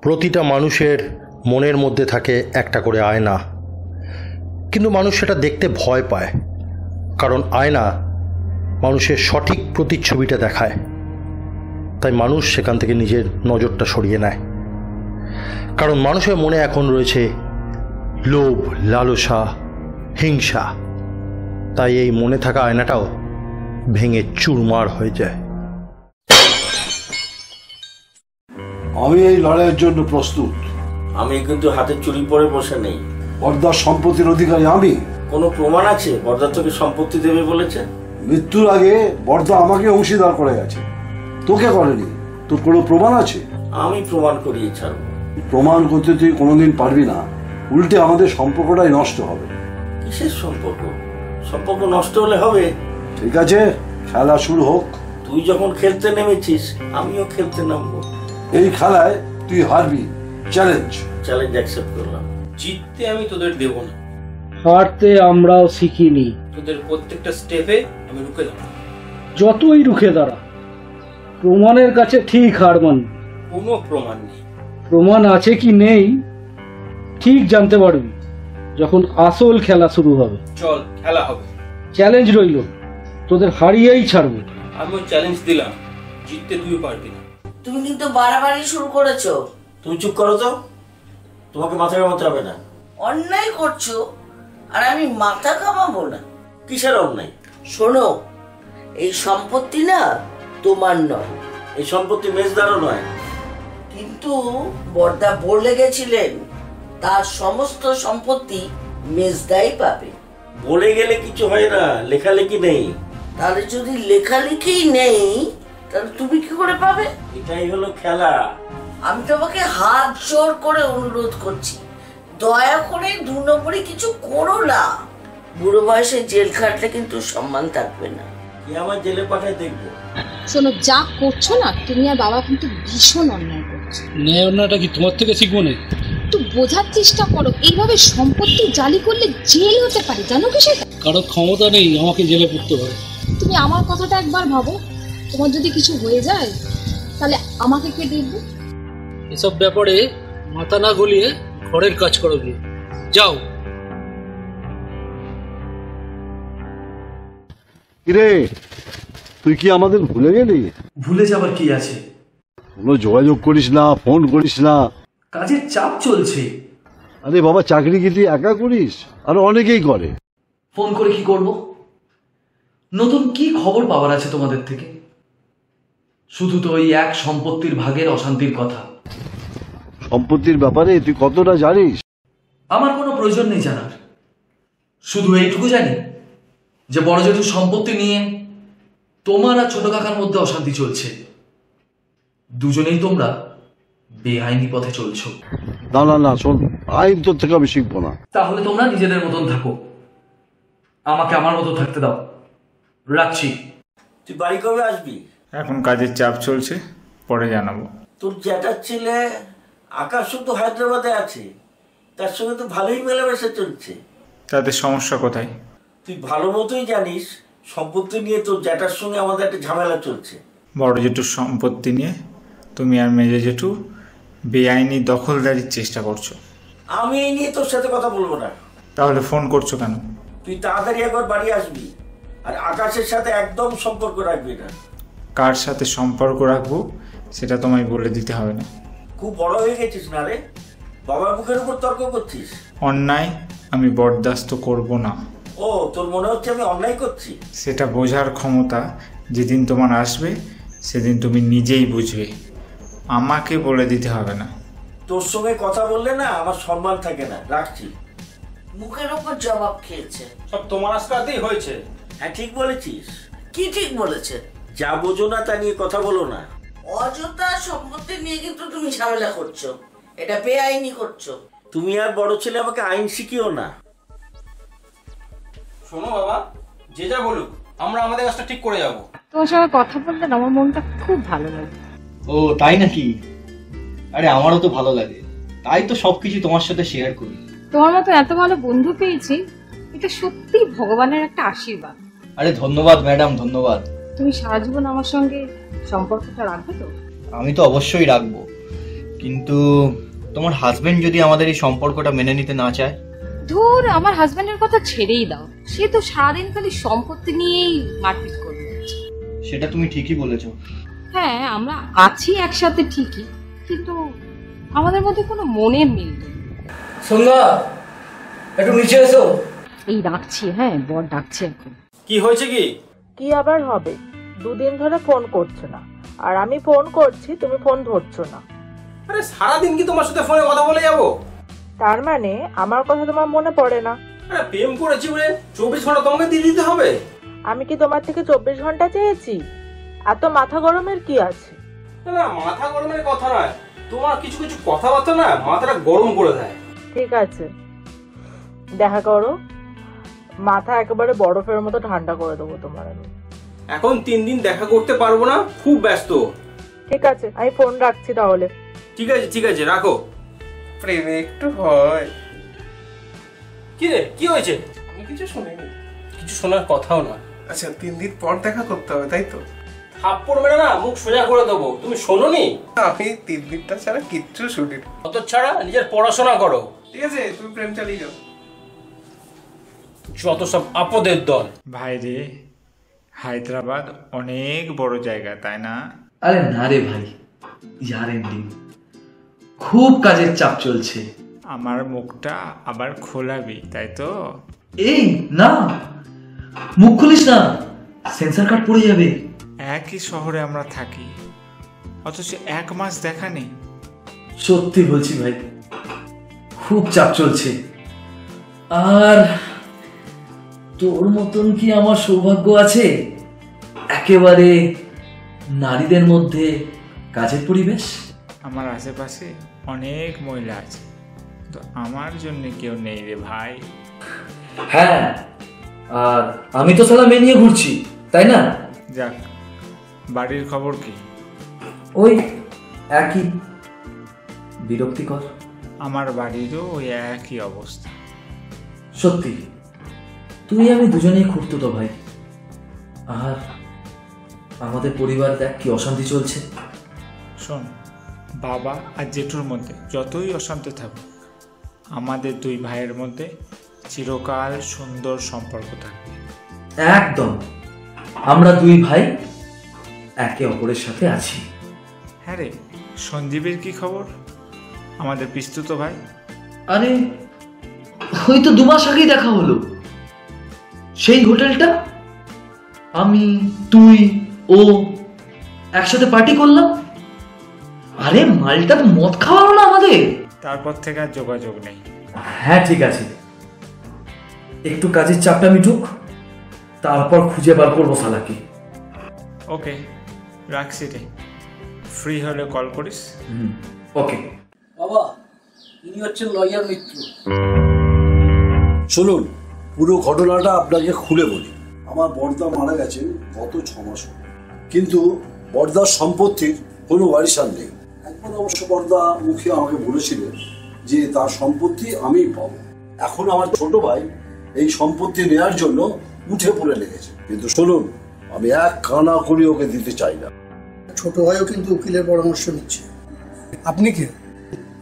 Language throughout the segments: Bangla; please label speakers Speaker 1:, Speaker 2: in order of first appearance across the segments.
Speaker 1: প্রতিটা মানুষের মনের মধ্যে থাকে একটা করে আয়না, কিন্তু মানুষ সেটা দেখতে ভয় পায়, কারণ আয়না মানুষের সঠিক প্রতিচ্ছবিটা দেখায়। তাই মানুষ সেখান থেকে নিজের নজরটা সরিয়ে নেয়, কারণ মানুষের মনে এখন রয়েছে লোভ, লালসা, হিংসা। তাই এই মনে থাকা আয়নাটাও ভেঙে চুরমার হয়ে যায়।
Speaker 2: আমি এই লড়াইয়ের জন্য প্রস্তুত।
Speaker 3: আমি কিন্তু হাতে চুরি পরে বসে নেই।
Speaker 2: বর্দার সম্পত্তির অধিকারী আমি।
Speaker 3: কোনো প্রমাণ আছে বর্দা তোকে সম্পত্তি দেবে বলেছে?
Speaker 2: মৃত্যুর আগে বর্দা আমাকে অংশীদার করে গেছে, তোকে করেনি। তোর কোনো প্রমাণ আছে?
Speaker 3: আমি প্রমাণ করিয়ে ছাড়ব।
Speaker 2: প্রমাণ করতে তুই কোনোদিন পারবি না, উল্টে আমাদের সম্পর্কটাই নষ্ট হবে।
Speaker 3: কিসের সম্পর্ক? সম্পর্ক নষ্ট হলে হবে?
Speaker 2: ঠিক আছে, খেলা শুরু হোক।
Speaker 3: তুই যখন খেলতে নেমেছিস আমিও খেলতে নামবো।
Speaker 2: এই খেলায় তুই হারবি, চ্যালেঞ্জ।
Speaker 3: চ্যালেঞ্জ অ্যাকসেপ্ট করলাম।
Speaker 4: জিততে আমি তোদের দেব না,
Speaker 5: হারতে আমরাও শিখিনি।
Speaker 4: তোদের প্রত্যেকটা স্টেপে আমি রুখে দাঁড়াবো।
Speaker 5: যতই রুখে দাঁড়া, প্রমাণের কাছে ঠিক হার মানবি।
Speaker 4: কোনো প্রমাণ নেই।
Speaker 5: প্রমাণ আছে কি নেই ঠিক জানতে পারবি যখন আসল খেলা শুরু হবে।
Speaker 4: চল, খেলা হবে।
Speaker 5: চ্যালেঞ্জ রইল, তোদের হারিয়েই ছাড়বো।
Speaker 4: আমিও চ্যালেঞ্জ দিলাম, জিততে তুই পারবি না।
Speaker 6: তুমি কিন্তু বাড়াবাড়ি শুরু করেছো।
Speaker 3: তুমি চুপ করো তো, তোমাকে মাথা ঘামাতে হবে না।
Speaker 6: অন্যায় করছো আর আমি মাথা ঘামাবো না?
Speaker 3: কিসের অন্যায়?
Speaker 6: শোনো, এই সম্পত্তি না তোমার নয়।
Speaker 3: এই সম্পত্তি মেজদারও নয়।
Speaker 6: কিন্তু বর্দা বলে গেছিলেন তার সমস্ত সম্পত্তি মেজদাই পাবে।
Speaker 3: বলে গেলে কিছু হয় না, লেখালেখি নেই।
Speaker 6: তাহলে যদি লেখালেখি নেই তাহলে তুমি কি করে পাবে?
Speaker 3: এটাই হলো খেলা।
Speaker 6: আমি তোমাকে হাত জোর করে অনুরোধ করছি, দয়া করে 2 নম্বরে কিছু করো না। বুড়ো বয়সে জেল খাটলে কিন্তু সম্মান থাকবে না।
Speaker 3: কি আমার জেলে পাঠায় দেখবো?
Speaker 7: শোনো, যা করছো না তুমি আর বাবা কিন্তু ভীষণ অন্যায় করছো।
Speaker 5: ন্যায় অন্যায়টা কি তোমার থেকে শিখবো না?
Speaker 7: একটু বোঝার চেষ্টা করো, এইভাবে সম্পত্তি জালি করলে জেল হতে পারে, জানো কি সেটা?
Speaker 5: কারো ক্ষমতা নেই আমাকে জেলে পড়তে পারে।
Speaker 7: তুমি আমার কথাটা একবার ভাবো, তোমার যদি কিছু হয়ে যায় তাহলে আমাকে কে দেখবে?
Speaker 5: এসব ব্যাপারে মাথা না গলিয়ে ঘরের কাজ করো, গিয়ে যাও।
Speaker 2: কিরে, তুই কি আমাদের ভুলে গেলি?
Speaker 8: ভুলে যাবার কি আছে?
Speaker 2: কোনো যোগাযোগ করিস না, ফোন করিস না।
Speaker 8: কাজের চাপ চলছে।
Speaker 2: আরে বাবা, চাকরি কি তুই একা করিস? আর অনেকেই করে।
Speaker 8: ফোন করে কি করব? নতুন কি খবর পাওয়ার আছে তোমাদের থেকে? শুধু তো ওই এক সম্পত্তির ভাগের অশান্তির কথা।
Speaker 2: সম্পত্তির ব্যাপারে তুই কতটা জানিস?
Speaker 8: আমার কোনো প্রয়োজন নেই জানার। শুধু এইটুকু জানি যে বড় জেঠুর সম্পত্তি নিয়ে তোমার আর ছোট কাকার মধ্যে অশান্তি চলছে। দুজনেই তোমরা বেআইনি পথে চলছো।
Speaker 2: না না না, শোন, আইন তোর থেকে আমি শিখবো না।
Speaker 8: তাহলে তোমরা নিজেদের মতন থাকো, আমাকে আমার মতো থাকতে দাও। রাখছি।
Speaker 3: তুই বাড়ি কবে আসবি?
Speaker 9: এখন কাজের চাপ চলছে, পরে জানাবো।
Speaker 3: তোর জ্যাঠার ছেলে আকাশ শুধু হায়দ্রাবাদে আছে, তার সঙ্গে তো ভালোই মেলামেশা চলছে।
Speaker 9: তাদের সমস্যা কোথায়?
Speaker 3: তুই ভালো মতোই জানিস সম্পত্তি নিয়ে তোর জ্যাঠার সঙ্গে আমাদের একটা ঝামেলা চলছে।
Speaker 9: বড় জেঠুর সম্পত্তি নিয়ে তুমি আর মেজো জেঠু বেআইনি দখলদারির চেষ্টা করছো।
Speaker 3: আমি এই নিয়ে তোর সাথে কথা বলবো না।
Speaker 9: তাহলে ফোন করছো কেন?
Speaker 3: তুই তাড়াতাড়ি একবার বাড়ি আসবি, আর আকাশের সাথে একদম সম্পর্ক রাখবি না।
Speaker 9: কার সাথে সম্পর্ক রাখবো সেটা তোমায় বলে দিতে হবে না।
Speaker 3: খুব বড় হয়ে গেছিস না রে, বাবার মুখের উপর তর্ক করছিস।
Speaker 9: অন্যায় আমি বরদাস্ত করব না।
Speaker 3: ও, তোর মনে হচ্ছে আমি অন্যায় করছি?
Speaker 9: সেটা বোঝার ক্ষমতা যেদিন তোমার আসবে সেদিন তুমি নিজেই বুঝবে, আমাকে বলে দিতে হবে না।
Speaker 3: তোর সঙ্গে কথা বললে না আমার সম্মান থাকে না। রাখছি।
Speaker 6: মুখের উপর জবাব খেয়েছে।
Speaker 4: সব তোমার আজকাতেই হয়েছে।
Speaker 3: হ্যাঁ, ঠিক বলেছিস।
Speaker 6: কি ঠিক বলেছে?
Speaker 3: যা বোঝো না তা নিয়ে কথা বলো না।
Speaker 6: অযথা সম্পত্তি নিয়ে কিন্তু তুমি ঝামেলা করছো, এটা বেআইনি করছো।
Speaker 3: তুমি আর বড় ছেলে আমাকে আইন শিখিও না।
Speaker 4: শোনো বাবা, যে যা বলুক আমরা আমাদের কাজটা ঠিক করে যাব।
Speaker 7: তোমার সঙ্গে কথা বলতে না আমার মনটা খুব ভালো লাগে।
Speaker 10: ও তাই নাকি? আরে আমারও তো ভালো লাগে, তাই তো সবকিছু তোমার সাথে শেয়ার করি।
Speaker 7: তোমার মতো এত ভালো বন্ধু পেয়েছি, এটা সত্যি ভগবানের একটা আশীর্বাদ।
Speaker 10: আরে ধন্যবাদ ম্যাডাম, ধন্যবাদ।
Speaker 7: তুমি সারা জীবন আমার সঙ্গে সম্পর্কটা রাখবে তো?
Speaker 10: আমি তো অবশ্যই রাখবো, কিন্তু তোমার হাজবেন্ড যদি আমাদের এই সম্পর্কটা মেনে নিতে না চায়?
Speaker 11: ধুর, আমার হাজবেন্ডের কথা ছেড়েই দাও। সে তো সারাদিন খালি সম্পত্তি নিয়েই মারপিট করবে।
Speaker 10: সেটা তুমি ঠিকই বলেছো।
Speaker 11: হ্যাঁ, আমরা আছি একসাথে ঠিকই, কিন্তু আমাদের মধ্যে কোনো মনের মিল নেই।
Speaker 5: সন্ধ্যা, একটু নিচে এসো।
Speaker 11: এই ডাকছি, হ্যাঁ বর ডাকছে এখন।
Speaker 4: কি হয়েছে কি?
Speaker 12: কি আবার হবে, দুদিন ধরে ফোন করছো না, আর আমি ফোন করছি তুমি ফোন ধরছো না।
Speaker 4: আরে সারাদিন কি তোমার সাথে ফোনে কথা বলে যাবো?
Speaker 12: তার মানে আমার কথা তোমার মনে পড়ে না?
Speaker 4: আরে প্রেম করেছি বলে 24 ঘন্টা তোমাকে দিয়ে দিতে হবে?
Speaker 12: আমি কি তোমার থেকে 24 ঘন্টা চেয়েছি? এত মাথা গরমের কি আছে?
Speaker 4: না, মাথা গরমের কথা নয়, তোমার কিছু কিছু কথাবার্তা না মাথাটা গরম করে দেয়।
Speaker 12: ঠিক আছে, দেখা করো, মাথা একেবারে বরফের মতো ঠান্ডা করে দেবো তোমার আমি।
Speaker 4: এখন 3 দিন দেখা করতে পারবো না, খুব ব্যস্ত।
Speaker 12: ঠিক আছে, আমি ফোন রাখছি তাহলে।
Speaker 4: ঠিক আছে ঠিক আছে, রাখো।
Speaker 13: প্রেমে একটু হয়।
Speaker 4: কি রে, কি হয়েছে?
Speaker 13: আমি কিছু শুনিনি।
Speaker 4: কিছু শোনার কথাও না।
Speaker 13: আচ্ছা, 3 দিন পর দেখা করতে হবে তাই তো?
Speaker 4: থাপ্পড় মেরে না মুখ সোজা করে দেবো। তুমি শোনোনি?
Speaker 13: আমি 3 দিনটা ছাড়া কিচ্ছু শুনিনি।
Speaker 4: অত ছাড়া নিজের পড়াশোনা করো।
Speaker 13: ঠিক আছে, তুমি প্রেম চালিয়ে যাও।
Speaker 4: যত সব আপদের দল।
Speaker 9: ভাই রে, হায়দ্রাবাদ অনেক বড় জায়গা, তাই না?
Speaker 8: আরে না রে ভাই, ইয়ার এন্ডিং, খুব কাজের চাপ চলছে।
Speaker 9: আমার মুখটা আবার খোলাবি তাই তো?
Speaker 8: এই না, মুখ খুলিস না, সেন্সর কার্ড পড়ে যাবে।
Speaker 9: একই শহরে আমরা থাকি, অথচ 1 মাস দেখা নেই।
Speaker 8: সত্যি বলছি ভাই, খুব চাপ চলছে। আর তোর মতন কি আমার সৌভাগ্য আছে একেবারে নারীদের মধ্যে কাজের পরিবেশ?
Speaker 9: আমার আশেপাশে অনেক মহিলা আছে, তো আমার জন্য কেউ নেই রে ভাই।
Speaker 8: হ্যাঁ, আর আমি তো সালা মেয়ে নিয়ে ঘুরছি, তাই না?
Speaker 9: যাক, বাড়ির খবর কি?
Speaker 8: ওই একই, বিরক্তিকর।
Speaker 9: আমার বাড়িরও ওই একই অবস্থা।
Speaker 8: সত্যি, তুই আমি দুজনেই খুঁড়তো তো ভাই। আর আমাদের পরিবার দেখ কি অশান্তি চলছে।
Speaker 9: শোন, বাবা আর জেঠুর মধ্যে যতই অশান্তি থাকুক, আমাদের 2 ভাইয়ের মধ্যে চিরকাল সুন্দর সম্পর্ক থাকবে।
Speaker 8: একদম, আমরা 2 ভাই একে অপরের সাথে আছি।
Speaker 9: হ্যাঁ রে, সঞ্জীবের কি খবর, আমাদের পিস্তুত ভাই?
Speaker 8: আরে ওই তো 2 মাস আগেই দেখা হলো, সেই হোটেলটা আমি তুই ও একসাথে পার্টি করলাম। আরে মালটা তো মদ খাওয়ালো না আমাদের।
Speaker 9: তারপর থেকে আর যোগাযোগ নেই।
Speaker 8: হ্যাঁ ঠিক আছে, একটু কাজের চাপটা মিটুক, তারপর খুঁজে বার করবো শালাকে।
Speaker 9: ওকে, রাখছি রে, ফ্রি হলে কল করিস।
Speaker 8: ওকে
Speaker 5: বাবা, ইনি হচ্ছেন লয়ার মিত্র।
Speaker 2: শুনুন, পুরো ঘটনাটা আপনাকে খুলে বলি। আমার বড়দা মারা গেছেন গত 6 মাস হলো, কিন্তু বড়দার সম্পত্তির কোনো ওয়ারিশান নেই। একবার অবশ্য বড়দা মুখে আমাকে বলেছিলেন যে তার সম্পত্তি আমিই পাবো। এখন আমার ছোট ভাই এই সম্পত্তি নেওয়ার জন্য উঠে পড়ে লেগেছে, কিন্তু শুনুন, আমি 1 কানা করি ওকে দিতে চাই না।
Speaker 14: ছোট ভাইও কিন্তু উকিলের পরামর্শ নিচ্ছে। আপনি কে?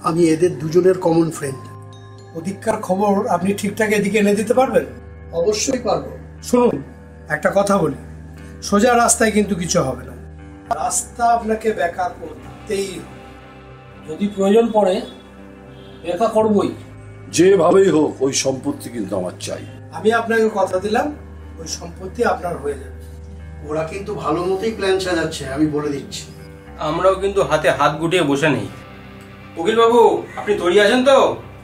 Speaker 14: আমি এদের দুজনের কমন ফ্রেন্ড। ওদিককার খবর আপনি ঠিকঠাক এদিকে এনে দিতে পারবেন? অবশ্যই পারবো। শুনুন, একটা কথা বলি, সোজা রাস্তায় কিন্তু কিছু হবে না, রাস্তা আপনাকে বেকার করতেই হবে।
Speaker 5: যদি প্রয়োজন পড়ে দেখা করবই।
Speaker 2: যেভাবেই হোক ওই সম্পত্তি কিন্তু আমার চাই।
Speaker 14: আমি আপনাকে কথা দিলাম, ওই সম্পত্তি আপনার হয়ে যাবে। ওরা কিন্তু ভালো মতোই প্ল্যান সাজাচ্ছে, আমি বলে দিচ্ছি।
Speaker 4: আমরাও কিন্তু হাতে হাত গুটিয়ে বসে নেই। উকিল বাবু, আপনি তৈরি আছেন তো?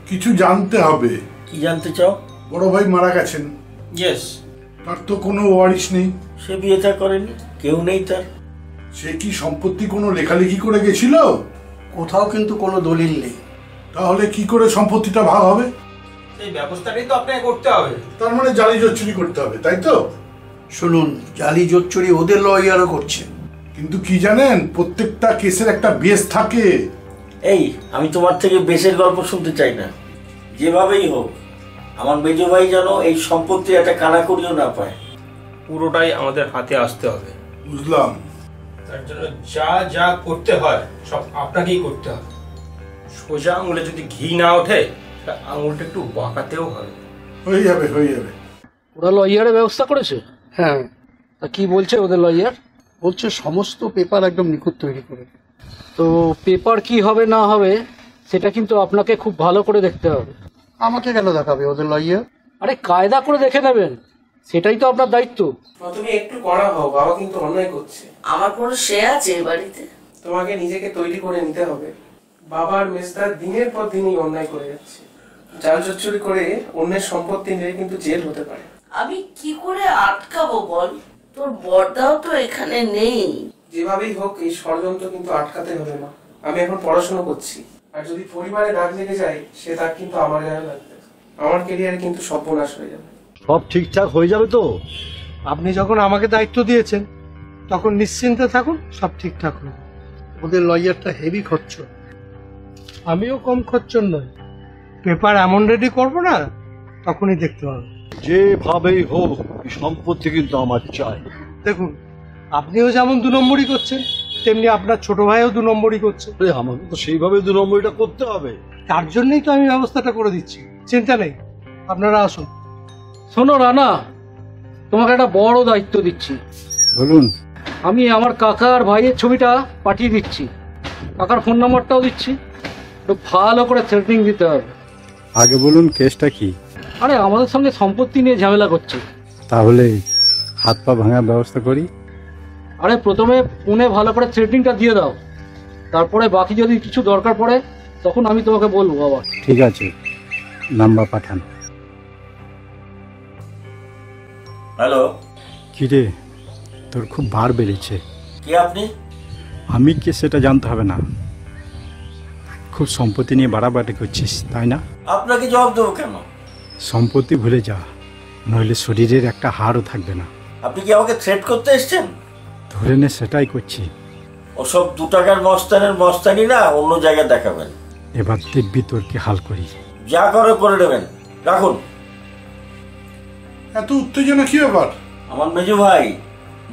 Speaker 15: কিছু জানতে হবে।
Speaker 3: কি জানতে চাও?
Speaker 15: বড় ভাই মারা গেছেন।
Speaker 4: ইয়েস।
Speaker 15: তার তো কোনো ওয়ারিশ নেই।
Speaker 3: সে বিয়েটা করেনি, কেউ নেই তার।
Speaker 15: সে কি সম্পত্তি কোনো লেখালেখি করে গেছিল?
Speaker 14: কোথাও কিন্তু কোনো দলিল নেই।
Speaker 15: তাহলে কি করে সম্পত্তিটা ভাগ হবে?
Speaker 4: সেই ব্যবস্থাটাই তো আপনাকে করতে হবে।
Speaker 15: তার মানে জালি জচ্চুরি করতে হবে, তাই তো?
Speaker 14: শুনুন, জালি জোচ্চুরি ওদের লয়ারও করছে।
Speaker 15: কিন্তু কি জানেন, প্রত্যেকটা কেসের একটা বেস থাকে।
Speaker 3: এই, আমি তোমার থেকে বেশের গল্প শুনতে চাই না। যেভাবেই হোক আমার মেজো ভাই যেন এই সম্পত্তি একটা কানাকড়িও না পায়।
Speaker 4: পুরোটাই আমাদের হাতে আসতে হবে।
Speaker 15: বুঝলাম।
Speaker 4: তার জন্য যা যা করতে হয় সব আপনাকেই করতে হবে। সোজা আঙুলে যদি ঘি না ওঠে তা আঙুলটা একটু বাঁকাতেও হবে।
Speaker 15: হয়ে যাবে হয়ে যাবে।
Speaker 5: ওরা লয়ারের ব্যবস্থা করেছে?
Speaker 14: হ্যাঁ,
Speaker 5: তা কি বলছে ওদের লয়ার?
Speaker 14: বলছে সমস্ত পেপার একদম নিখুঁত তৈরি করে।
Speaker 5: তো পেপার কি হবে না হবে সেটা কিন্তু আপনাকে খুব ভালো করে দেখতে হবে।
Speaker 14: আমাকে কেন দেখাবে ওদের লয়ার?
Speaker 5: আরে কায়দা করে দেখে নেবেন, সেটাই তো আপনার দায়িত্ব।
Speaker 13: তুমি একটু কড়া হও, বাবা কিন্তু অন্যায় করছে।
Speaker 6: আমার কোনো সে আছে এ বাড়িতে?
Speaker 13: তোমাকে নিজেকে তৈরি করে নিতে হবে। বাবার মেজদার দিনের পর দিনই অন্যায় করে যাচ্ছে। জাল চুরি করে অন্যের সম্পত্তি নিয়ে কিন্তু জেল হতে পারে।
Speaker 6: আমি কি করে আটকাবো বল? তোর বড়দাও তো এখানে নেই।
Speaker 13: যেভাবেই হোক এই ষড়যন্ত্র কিন্তু আটকাতে হবে না। আমি এখন পড়াশোনা করছি, আর যদি পরিবারে দাগ লেগে যায় সে দাগ কিন্তু আমার গায়ে লাগবে। আমার ক্যারিয়ারে কিন্তু সর্বনাশ হয়ে যাবে।
Speaker 1: সব ঠিকঠাক হয়ে যাবে তো?
Speaker 14: আপনি যখন আমাকে দায়িত্ব দিয়েছেন তখন নিশ্চিন্তে থাকুন, সব ঠিকঠাক হবে। ওদের লয়ারটা হেভি খরচ, আমিও কম খরচর নই। পেপার এমন রেডি করবো না, তখনই দেখতে পাবো।
Speaker 1: যেভাবেই হোক সম্পত্তি কিন্তু আমার চাই।
Speaker 14: দেখুন, আপনিও যেমন 2 নম্বরই করছেন, তেমনি আপনার ছোট ভাইও 2 নম্বরই করছে।
Speaker 1: আমাকে তো সেইভাবে 2 নম্বরটা করতে হবে।
Speaker 14: তার জন্যই তো আমি ব্যবস্থাটা করে দিচ্ছি, চিন্তা নেই, আপনারা আসুন।
Speaker 5: শোনো রানা, তোমাকে একটা বড় দায়িত্ব দিচ্ছি।
Speaker 16: বলুন।
Speaker 5: আমি আমার কাকা আর ভাইয়ের ছবিটা পাঠিয়ে দিচ্ছি, কাকার ফোন নাম্বারটাও দিচ্ছি। একটু ভালো করে থ্রেটিং দিতে হবে।
Speaker 16: আগে বলুন কেসটা কি?
Speaker 5: আরে আমাদের সঙ্গে সম্পত্তি নিয়ে ঝামেলা করছে।
Speaker 16: তাহলে হাত পা ভাঙার ব্যবস্থা করি।
Speaker 5: আরে প্রথমে ফোনে ভালো করে থ্রেটিংটা দিয়ে দাও, তারপরে বাকি যদি কিছু দরকার পড়ে তখন আমি তোমাকে বলবো বাবা।
Speaker 16: ঠিক আছে, নাম্বার পাঠান।
Speaker 3: হ্যালো।
Speaker 16: কি রে, তোর খুব বার বেড়েছে।
Speaker 3: কে আপনি?
Speaker 16: আমি কে সেটা জানতে হবে না, খুব সম্পত্তি নিয়ে বাড়াবাড়ি করছিস তাই না?
Speaker 3: আপনাকে জবাব দেবো কেন?
Speaker 16: সম্পত্তি ভুলে যা, নইলে শরীরের একটা হাড়ও থাকবে না।
Speaker 3: আপনি কি আমাকে থ্রেট করতে এসছেন?
Speaker 16: ধরে নে, সেটাই করছি।
Speaker 3: ওসব 2 টাকার মস্তানের মস্তানি না, অন্য জায়গায় দেখাবেন।
Speaker 16: এবার দিব্যি তোর কি হাল করি।
Speaker 3: যা করে নেবেন, রাখুন।
Speaker 15: এত উত্তেজনা কি ব্যাপার?
Speaker 3: আমার মেজো ভাই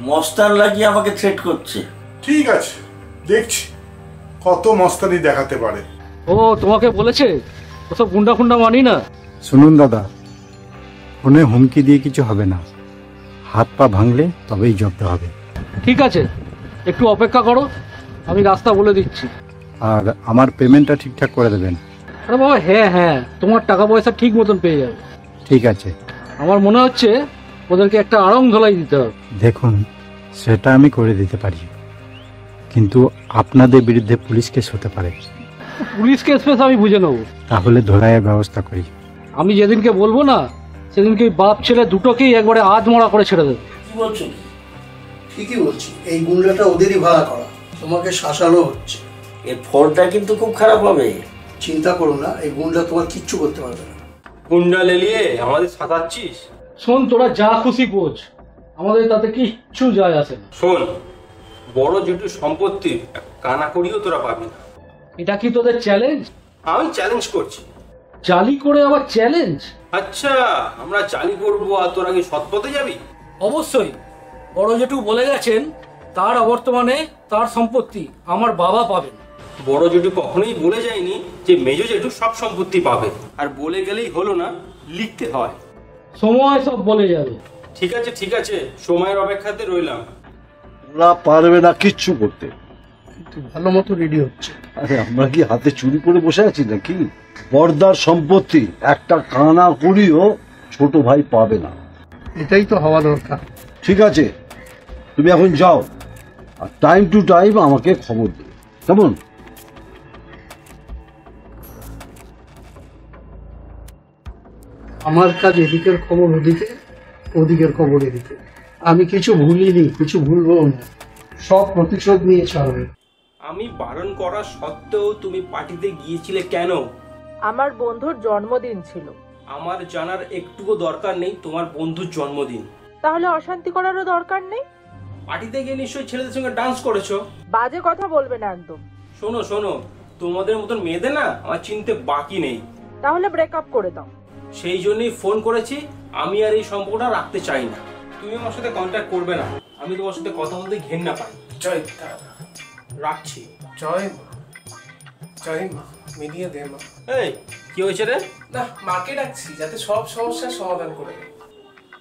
Speaker 3: মস্তান লাগিয়ে আমাকে থ্রেট করছে।
Speaker 15: ঠিক আছে, দেখছি কত মস্তানি দেখাতে পারে।
Speaker 5: ও তোমাকে বলেছে? ওসব গুন্ডা ফুন্ডা মানি না।
Speaker 16: শুনুন দাদা, ফোনে হুমকি দিয়ে কিছু হবে না, হাত পা ভাঙলে তবেই জব্দ হবে।
Speaker 5: ঠিক আছে, একটু অপেক্ষা করো, আমি রাস্তা বলে দিচ্ছি।
Speaker 16: আর আমার পেমেন্টটা ঠিকঠাক করে দেবেন।
Speaker 5: আরে বাবা, হ্যাঁ হ্যাঁ, তোমার টাকা পয়সা ঠিক মতন পেয়ে যাবে।
Speaker 16: ঠিক আছে।
Speaker 5: আমার মনে হচ্ছে ওদেরকে একটা আড়ং ধলাই দিতে হবে।
Speaker 16: দেখুন, সেটা আমি করে দিতে পারি, কিন্তু আপনাদের বিরুদ্ধে পুলিশ কেস হতে পারে।
Speaker 5: পুলিশ কেস ফেস আমি বুঝে নেবো।
Speaker 16: তাহলে ধরাইয়ের ব্যবস্থা করি।
Speaker 5: আমি যেদিনকে বলবো না সেদিনকে বাপ ছেলে দুটোকেই একবারে আধমরা করে ছেড়ে দেবে।
Speaker 3: কি বলছো?
Speaker 14: ঠিকই বলছি, এই গুন্ডাটা ওদেরই ভাড়া করা, তোমাকে শাসানো হচ্ছে।
Speaker 3: এর ফলটা কিন্তু খুব খারাপ হবে।
Speaker 14: চিন্তা করো না, এই গুন্ডা তোমার কিচ্ছু করতে পারবে না।
Speaker 4: গুন্ডা লেলিয়ে আমাদের সাঁতাচ্ছিস?
Speaker 5: শোন, তোরা যা খুশি বোঝ, আমাদের তাতে কিচ্ছু যায় আসে না।
Speaker 4: শোন, বড় জেঠুর সম্পত্তি কানা করিও তোরা পাবি না।
Speaker 5: এটা কি তোদের চ্যালেঞ্জ?
Speaker 4: আমি চ্যালেঞ্জ করছি।
Speaker 5: জালি করে আবার চ্যালেঞ্জ?
Speaker 4: আচ্ছা, আমরা জালি করবো আর তোরা কি সৎ পথে যাবি?
Speaker 5: অবশ্যই। বড় জেঠু বলে গেছেন তার অবর্তমানে তার সম্পত্তি আমার বাবা পাবেন।
Speaker 4: বড় জেঠু কখনোই বলে যায়নি যে মেজো জেঠু সব সম্পত্তি পাবে। আর বলে গেলেই হলো না, লিখতে হয়।
Speaker 5: সময় সব বলে যাবে।
Speaker 4: ঠিক আছে ঠিক আছে, সময়ের অপেক্ষাতে রইলাম।
Speaker 2: ওরা পারবে না কিচ্ছু করতে।
Speaker 14: কিন্তু ভালো মতো রেডি হচ্ছে।
Speaker 2: আরে আমরা কি হাতে চুরি করে বসে আছি নাকি? বর্দার সম্পত্তি একটা কানা করিও ছোট ভাই পাবে না।
Speaker 14: এটাই তো হওয়া দরকার।
Speaker 2: ঠিক আছে, তুমি এখন যাও, আর টাইম টু টাইম আমাকে খবর দিও, কেমন?
Speaker 14: আমার কাজ এদিকের খবর ওদিকে, ওদিকের খবর এদিকে। আমি কিছু ভুলিনি, কিছু ভুলবো না, সব প্রতিশোধ নিয়ে ছাড়বে।
Speaker 4: আমি বারণ করা সত্ত্বেও তুমি পার্টিতে গিয়েছিলে কেন?
Speaker 12: আমার বন্ধুর জন্মদিন ছিল।
Speaker 4: আমার জানার একটুকু দরকার নেই তোমার বন্ধুর জন্মদিন।
Speaker 12: তাহলে অশান্তি করারও দরকার নেই।
Speaker 4: পার্টিতে গিয়ে নিশ্চয়ই ছেলেদের সঙ্গে ডান্স করেছো।
Speaker 12: বাজে কথা বলবে না একদম।
Speaker 4: শোনো শোনো, তোমাদের মতন মেয়েদের না আমার চিনতে বাকি নেই।
Speaker 12: তাহলে ব্রেকআপ করে দাও।
Speaker 4: সেই জন্যই ফোন করেছি, আমি আর এই সম্পর্কটা রাখতে চাই না। তুমি আমার সাথে কন্ট্যাক্ট করবে না, আমি তোমার সাথে কথা বলতে ঘেন্না পাই।
Speaker 13: জয়
Speaker 4: রাখছি।
Speaker 13: জয় মা। জানি মা, মিলিয়ে দে মা।
Speaker 4: এই কি হয়েছে রে?
Speaker 13: না, মাকে ডাকছি যাতে সব সমস্যার সমাধান করে দেয়।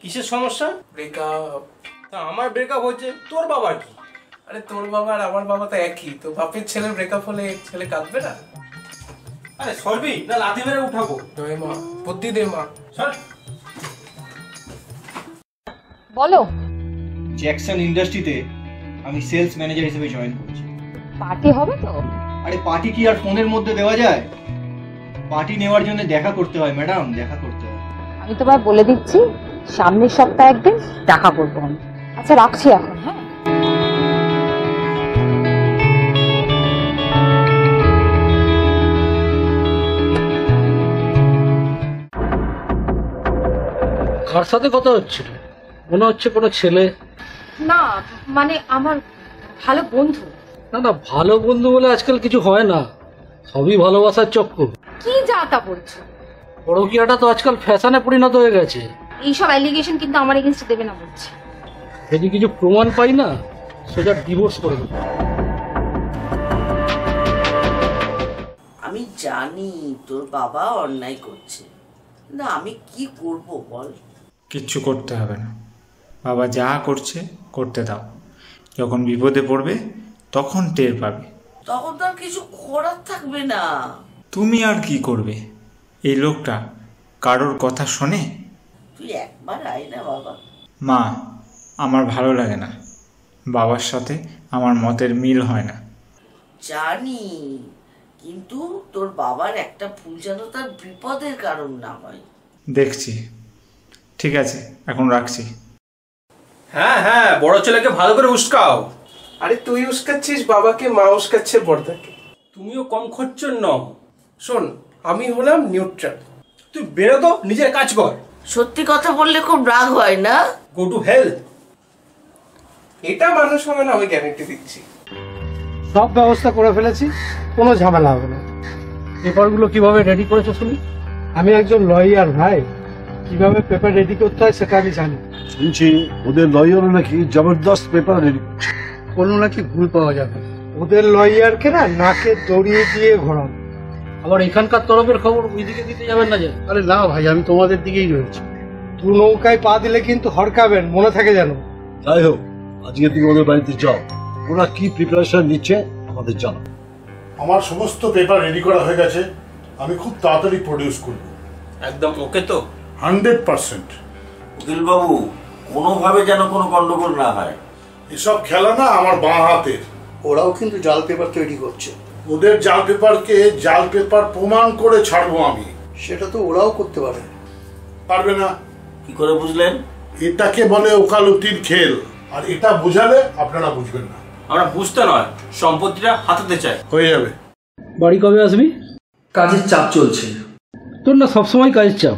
Speaker 4: কিসের সমস্যা?
Speaker 13: ব্রেকআপ।
Speaker 4: তা আমার ব্রেকআপ হয়েছে, তোর বাবার কি?
Speaker 13: আরে তোর বাবা আর আমার বাবা তো একই, তো বাপের ছেলের ব্রেকআপ হলে ছেলে কাঁদবে না?
Speaker 4: আরে সরবি না লাথি মেরে উঠাবো?
Speaker 13: নয় মা, বুদ্ধি দে মা।
Speaker 4: সর।
Speaker 11: বলো।
Speaker 10: জ্যাকসন ইন্ডাস্ট্রিতে আমি সেলস ম্যানেজার হিসেবে জয়েন করছি।
Speaker 11: পার্টি হবে তো?
Speaker 10: আরে পার্টি কি আর ফোনের মধ্যে দেওয়া যায়? পার্টি নেওয়ার জন্য দেখা করতে হয় ম্যাডাম, দেখা করতে হয়।
Speaker 11: আমি তোমায় বলে দিচ্ছি, সামনের সপ্তাহে একদিন দেখা করবো আমি। আচ্ছা রাখছি এখন, হ্যাঁ?
Speaker 5: কার সাথে কথা হচ্ছিল? মনে হচ্ছে কোনো ছেলে।
Speaker 11: না মানে আমার ভালো বন্ধু।
Speaker 5: না না, ভালো বন্ধু বলে আজকাল কিছু হয় না, সবই ভালোবাসার চক্কর।
Speaker 11: কি যা তা বলছো?
Speaker 5: পরকীয়াটা তো আজকাল ফ্যাশনে পরিণত হয়ে গেছে।
Speaker 11: এইসব অ্যালিগেশন কিন্তু আমার এগেইনস্টে দেবে না বলছি।
Speaker 5: যদি কিছু প্রমাণ পাই না, সোজা ডিভোর্স করে দেবো।
Speaker 6: আমি জানি তোর বাবা অন্যায় করছে, না আমি কি করব বল?
Speaker 9: কিচ্ছু করতে হবে না, বাবা যা করছে করতে দাও। যখন বিপদে পড়বে তখন টের পাবে।
Speaker 6: তখন তো আর কিছু করার থাকবে না।
Speaker 9: তুমি আর কি করবে? এই লোকটা কারোর কথা শোনে?
Speaker 6: তুই একবার আয় না বাবা।
Speaker 9: মা, আমার ভালো লাগে না, বাবার সাথে আমার মতের মিল হয় না।
Speaker 6: জানি, কিন্তু তোর বাবার একটা ভুল যেন তার বিপদের কারণ না হয়।
Speaker 9: দেখছি, ঠিক আছে এখন রাখছি।
Speaker 4: হ্যাঁ হ্যাঁ, বড় ছেলেকে ভালো করে উস্কাও।
Speaker 13: আরে তুই উস্কাচ্ছিস বাবাকে, মা উস্কাচ্ছে বর্দাকে।
Speaker 4: তুমিও কম খরচর নও।
Speaker 13: শোন, আমি হলাম নিউট্রাল।
Speaker 4: তুই বেরো তো, নিজের কাজ কর।
Speaker 6: সত্যি কথা বললে খুব রাগ হয় না?
Speaker 4: Go to hell.
Speaker 13: এটা মানুষ হবে না, আমি গ্যারান্টি দিচ্ছি।
Speaker 14: সব ব্যবস্থা করে ফেলেছি, কোনো ঝামেলা হবে না।
Speaker 5: পেপারগুলো কিভাবে রেডি করেছো শুনি?
Speaker 14: আমি একজন লয়ার ভাই, কিভাবে পেপার রেডি করতে হয় সেটা আমি জানি।
Speaker 2: শুনছি ওদের লয়ারও নাকি জবরদস্ত পেপার রেডি করছে।
Speaker 14: কোনো নাকি ভুল পাওয়া যাবে। ওদের লয়ারকে না নাকে দড়িয়ে দিয়ে ঘোরান।
Speaker 5: আবার এখানকার তরফের খবর ওইদিকে দিতে যাবেন না যে?
Speaker 14: আরে না ভাই, আমি তোমাদের দিকেই রয়েছি। দু নৌকায় পা দিলে কিন্তু হড়কাবেন, মনে থাকে যেন।
Speaker 2: যাই হোক, আজকে তুমি ওদের বাড়িতে যাও, ওরা কি প্রিপারেশন নিচ্ছে আমাদের জানো।
Speaker 15: আমার সমস্ত পেপার রেডি করা হয়ে গেছে, আমি খুব তাড়াতাড়ি প্রডিউস করব।
Speaker 4: একদম ওকে তো?
Speaker 15: 100%।
Speaker 3: উকিল বাবু, কোনোভাবে যেন কোনো গন্ডগোল না হয়।
Speaker 15: এসব খেলা না আমার বাঁ হাতের।
Speaker 14: ওরাও কিন্তু জাল পেপার তৈরি করছে।
Speaker 15: ওদের জাল পেপারকে জাল পেপার প্রমাণ করে ছাড়বো আমি।
Speaker 14: সেটা তো ওরাও করতে পারে।
Speaker 15: পারবে না?
Speaker 3: কি করে বুঝলেন?
Speaker 15: এটাকে বলে ওকালতির খেল, আর এটা বোঝালে আপনারা বুঝবেন না।
Speaker 4: আমরা বুঝতে নয়, সম্পত্তিটা হাতাতে চাই।
Speaker 15: হয়ে যাবে।
Speaker 5: বাড়ি কবে আসবি?
Speaker 8: কাজের চাপ চলছে।
Speaker 5: তোর না সবসময় কাজের চাপ,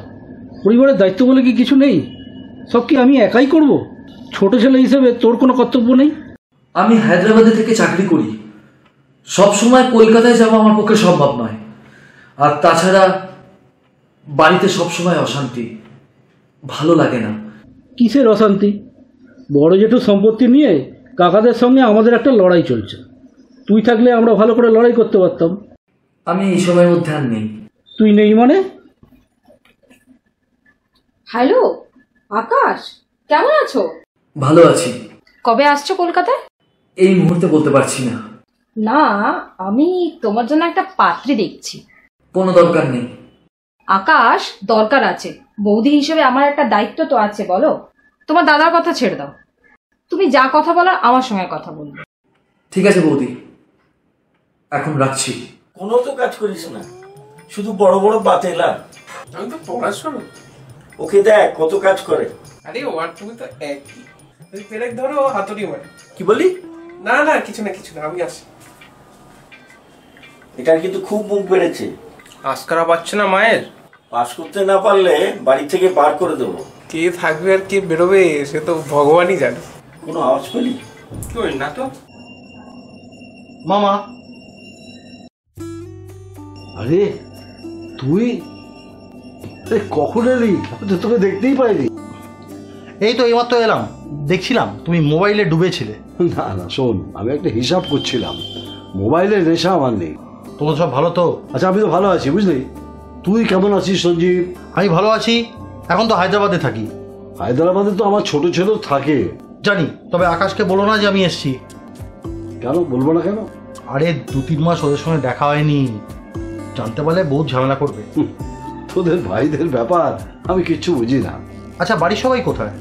Speaker 5: পরিবারের দায়িত্ব বলে কি কিছু নেই? সব কি আমি একাই করব? ছোট ছেলে হিসেবে তোর কোনো কর্তব্য নেই?
Speaker 8: আমি হায়দ্রাবাদে থেকে চাকরি করি, সব সময় কলকাতায় যাওয়া আমার পক্ষে সম্ভব নয়। আর তাছাড়া বাড়িতে সবসময় অশান্তি, ভালো লাগে না।
Speaker 5: কিসের অশান্তি? বড় জেঠু সম্পত্তি নিয়ে কাকাদের সঙ্গে আমাদের একটা লড়াই চলছে। তুই থাকলে আমরা ভালো করে লড়াই করতে পারতাম।
Speaker 8: আমি এই সময়ের মধ্যে আর নেই।
Speaker 5: তুই নেই মানে?
Speaker 11: হ্যালো আকাশ, কেমন আছো?
Speaker 8: ভালো আছি।
Speaker 11: কবে আসছো কলকাতায়?
Speaker 8: এই মুহূর্তে বলতে পারছি না।
Speaker 11: না, আমি তোমার জন্য একটা পাত্রী দেখছি।
Speaker 8: কোনো দরকার নেই।
Speaker 11: আকাশ, দরকার আছে। বৌদি হিসেবে আমার একটা দায়িত্ব তো আছে, বলো। তোমার দাদার কথা ছেড়ে দাও, তুমি যা কথা বলার আমার সঙ্গে কথা বলবে।
Speaker 8: ঠিক আছে বৌদি, এখন রাখছি।
Speaker 3: কোনো তো কাজ করিস না, শুধু বড় বড় বাতেলা।
Speaker 13: আমি তো পড়াশোনা।
Speaker 3: ওকে দেখ কত কাজ করে।
Speaker 13: আরে ওর তুমি তো একই। তুই পেরেক ধরো, হাতুড়ি মারে।
Speaker 3: কি বলি?
Speaker 13: না না, কিছু না কিছু না, আমি আসি।
Speaker 3: এটার কিন্তু খুব মুখ বেড়েছে।
Speaker 4: আজকারা পাচ্ছে না মায়ের।
Speaker 3: পাস করতে না পারলে বাড়ি থেকে বার করে দেবো।
Speaker 13: কে থাকবে আর কে বেরোবে সে তো ভগবানই জানে।
Speaker 3: কোনো আওয়াজ পেলি?
Speaker 4: কই না তো।
Speaker 2: মামা। আরে তুই কখন এলি? তোকে দেখতেই পাইনি।
Speaker 1: এই তো এইমাত্র এলাম, দেখছিলাম তুমি মোবাইলে ডুবেছিলে।
Speaker 2: না না শোন, আমি একটা হিসাব করছিলাম, মোবাইলের নেশা আমার নেই।
Speaker 1: তোমার সব ভালো তো?
Speaker 2: আচ্ছা, আমি তো ভালো আছি, বুঝলি। তুই কেমন আছিস সঞ্জীব?
Speaker 1: আমি ভালো আছি। এখন তো হায়দ্রাবাদে থাকি।
Speaker 2: হায়দ্রাবাদে তো আমার ছোট ছেলেও থাকে।
Speaker 1: জানি, তবে আকাশকে বলো না যে আমি এসছি।
Speaker 2: কেন বলবো না কেন?
Speaker 1: আরে 2-3 মাস ওদের সঙ্গে দেখা হয়নি, জানতে পারলে বহুত ঝামেলা করবে।
Speaker 2: তোদের ভাইদের ব্যাপার আমি কিচ্ছু বুঝি না।
Speaker 1: আচ্ছা, বাড়ির সবাই কোথায়?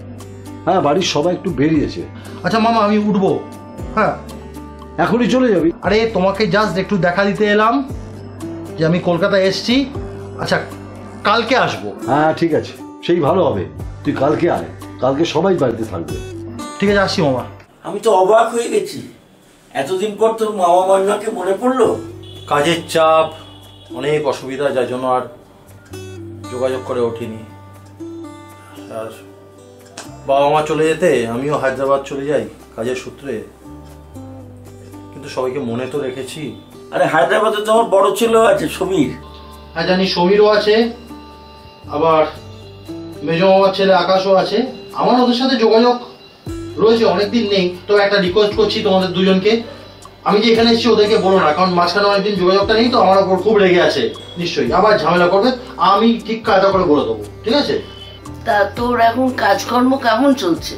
Speaker 2: হ্যাঁ, বাড়ির সবাই একটু বেরিয়েছে।
Speaker 1: আচ্ছা মামা, আমি উঠবো। হ্যাঁ,
Speaker 2: এখনই চলে যাবি?
Speaker 1: আরে তোমাকে জাস্ট একটু দেখা দিতে এলাম যে আমি কলকাতায় এসছি। আচ্ছা, কালকে আসবো।
Speaker 2: হ্যাঁ ঠিক আছে, সেই ভালো হবে। তুই কালকে আয়, কালকে সবাই বাড়িতে থাকবে।
Speaker 1: ঠিক আছে, আসছি মামা।
Speaker 3: আমি তো অবাক হয়ে গেছি, এতদিন পর তোর মামা মাইমাকে মনে পড়লো।
Speaker 1: কাজের চাপ, অনেক অসুবিধা, যার জন্য আর যোগাযোগ করে ওঠিনি। আর বাবা মা চলে যেতে আমিও হায়দ্রাবাদ চলে যাই কাজের সূত্রে, কিন্তু সবাইকে মনে তো রেখেছি।
Speaker 3: আরে হায়দ্রাবাদে তো আমার বড় ছেলেও আছে, সমীর।
Speaker 1: হ্যাঁ জানি, সমীরও আছে, আবার মেজো মামার ছেলে আকাশও আছে। আমার ওদের সাথে যোগাযোগ রয়েছে, অনেকদিন নেই। তো একটা রিকোয়েস্ট করছি তোমাদের দুজনকে, আমি যে এখানে এসেছি ওদেরকে বলো না, কারণ মাঝখানে অনেকদিন যোগাযোগটা নেই, তো আমার ওপর খুব রেগে আছে, নিশ্চয়ই আবার ঝামেলা করবে। আমি ঠিক কাজটা করে বলে দেবো, ঠিক আছে?
Speaker 6: তা তোর এখন কাজকর্ম কেমন চলছে?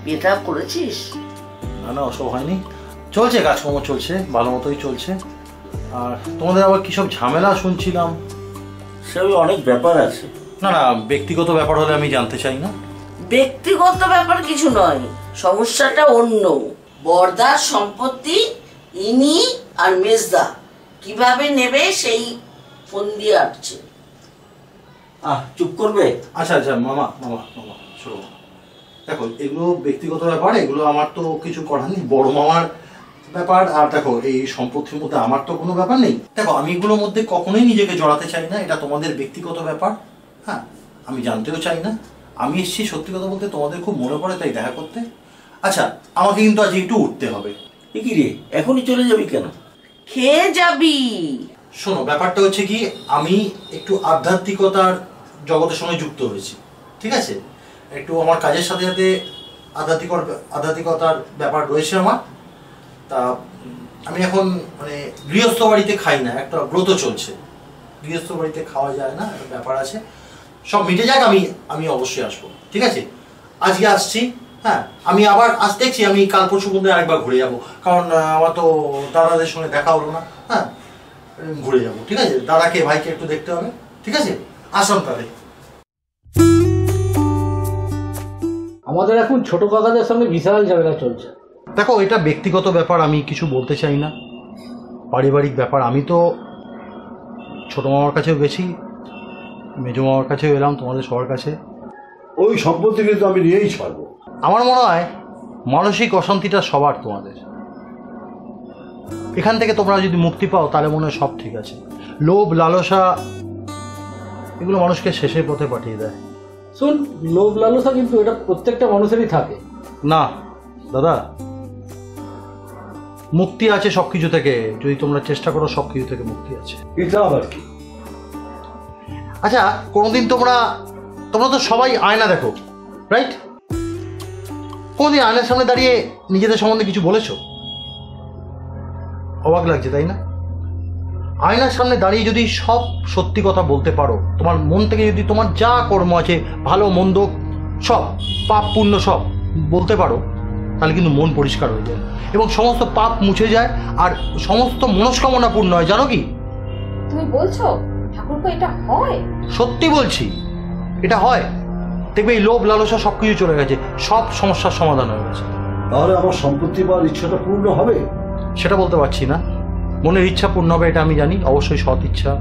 Speaker 6: বিয়েটা করেছিস?
Speaker 1: না না, ওসব হয়নি, চলছে, কাজকর্ম চলছে, ভালো মতোই চলছে। আর তোমাদের আবার কি সব ঝামেলা শুনছিলাম?
Speaker 3: সবই অনেক ব্যাপার আছে।
Speaker 1: না না, ব্যক্তিগত ব্যাপার হলে আমি জানতে চাই না।
Speaker 6: ব্যক্তিগত ব্যাপার কিছু নয়, সমস্যাটা অন্য। বর্দার সম্পত্তি ইনি আর মেজদা কিভাবে নেবে সেই ফোন দিয়ে আসছে।
Speaker 3: চুপ করবে?
Speaker 1: আচ্ছা আচ্ছা মামা, মামা মামা শোনো, দেখো এগুলো ব্যক্তিগত ব্যাপার, এগুলো আমার তো কিছু করার নেই, বড় মামার ব্যাপার। আর দেখো, এই সম্পত্তির মধ্যে আমার তো কোনো ব্যাপার নেই। দেখো, আমি এগুলোর মধ্যে কখনোই নিজেকে জড়াতে চাই না, এটা তোমাদের ব্যক্তিগত ব্যাপার। হ্যাঁ, আমি জানতেও চাই না। আমি এসেছি সত্যি কথা বলতে, তোমাদের খুব মনে পড়ে তাই দেখা করতে। আচ্ছা, আমাকে কিন্তু আজ একটু উঠতে হবে।
Speaker 3: কি রে, এখনই চলে যাবি কেন?
Speaker 6: খেয়ে যাবি।
Speaker 1: শোনো, ব্যাপারটা হচ্ছে কি, আমি একটু আধ্যাত্মিকতার জগতের সঙ্গে যুক্ত হয়েছি, ঠিক আছে? একটু আমার কাজের সাথে সাথে আধ্যাত্মিকতার ব্যাপার রয়েছে আমার। তা আমি এখন মানে গৃহস্থ বাড়িতে খাই না, একটা ব্রত চলছে, গৃহস্থ বাড়িতে খাওয়া যায় না, একটা ব্যাপার আছে। সব মিটে যাক, আমি অবশ্যই আসবো, ঠিক আছে? আজকে আসছি। হ্যাঁ, আমি আবার দেখছি, আমি কাল পরশুর মধ্যে আরেকবার ঘুরে যাবো, কারণ আমার তো দাদাদের সঙ্গে দেখা হলো না। হ্যাঁ, ঘুরে যাবো, ঠিক আছে? দাদাকে ভাইকে একটু দেখতে হবে, ঠিক আছে? আসলাম তাহলে।
Speaker 5: আমাদের এখন ছোট কাকাদের সঙ্গে বিশাল ঝামেলা চলছে।
Speaker 1: দেখো, এটা ব্যক্তিগত ব্যাপার, আমি কিছু বলতে চাই না, পারিবারিক ব্যাপার। আমি তো ছোট মামার কাছেও গেছি, মেজো মামার কাছেও এলাম, তোমাদের সবার কাছে।
Speaker 2: ওই সম্পত্তি কিন্তু আমি নিয়েই ছাড়বো।
Speaker 1: আমার মনে হয় মানসিক অশান্তিটা সবার তোমাদের। এখান থেকে তোমরা যদি মুক্তি পাও তাহলে মনে হয় সব ঠিক আছে। লোভ, লালসা এগুলো মানুষকে শেষের পথে পাঠিয়ে দেয়।
Speaker 5: শোন, লোভ লালসা কিন্তু এটা প্রত্যেকটা মানুষেরই থাকে।
Speaker 1: না দাদা, মুক্তি আছে সবকিছু থেকে, যদি তোমরা চেষ্টা করো সবকিছু থেকে মুক্তি আছে।
Speaker 2: এটা আবার কি?
Speaker 1: আচ্ছা, কোনোদিন তোমরা তো সবাই আয়না দেখো, রাইট? কোনোদিন আয়নার সামনে দাঁড়িয়ে নিজেদের সম্বন্ধে কিছু বলেছো? অবাক লাগছে তাই না? আয়নার সামনে দাঁড়িয়ে যদি সব সত্যি কথা বলতে পারো, তোমার মন থেকে যদি তোমার যা কর্ম আছে, ভালো মন্দ সব, পাপ পুণ্য সব বলতে পারো, তাহলে কিন্তু মন পরিষ্কার হয়ে যায় এবং সমস্ত পাপ মুছে যায় আর সমস্ত মনস্কামনা পূর্ণ হয়। জানো কি?
Speaker 11: তুমি বলছো ঠাকুরপো এটা হয়?
Speaker 1: সত্যি বলছি, এটা হয়। দেখবে এই লোভ লালসা সবকিছু চলে গেছে, সব সমস্যার সমাধান হয়ে গেছে।
Speaker 2: তাহলে আমার সম্পত্তি পাওয়ার ইচ্ছাটা পূর্ণ হবে?
Speaker 1: সেটা বলতে পারছি না, মনের ইচ্ছা পূর্ণ হবে এটা আমি জানি, অবশ্যই সৎ ইচ্ছা,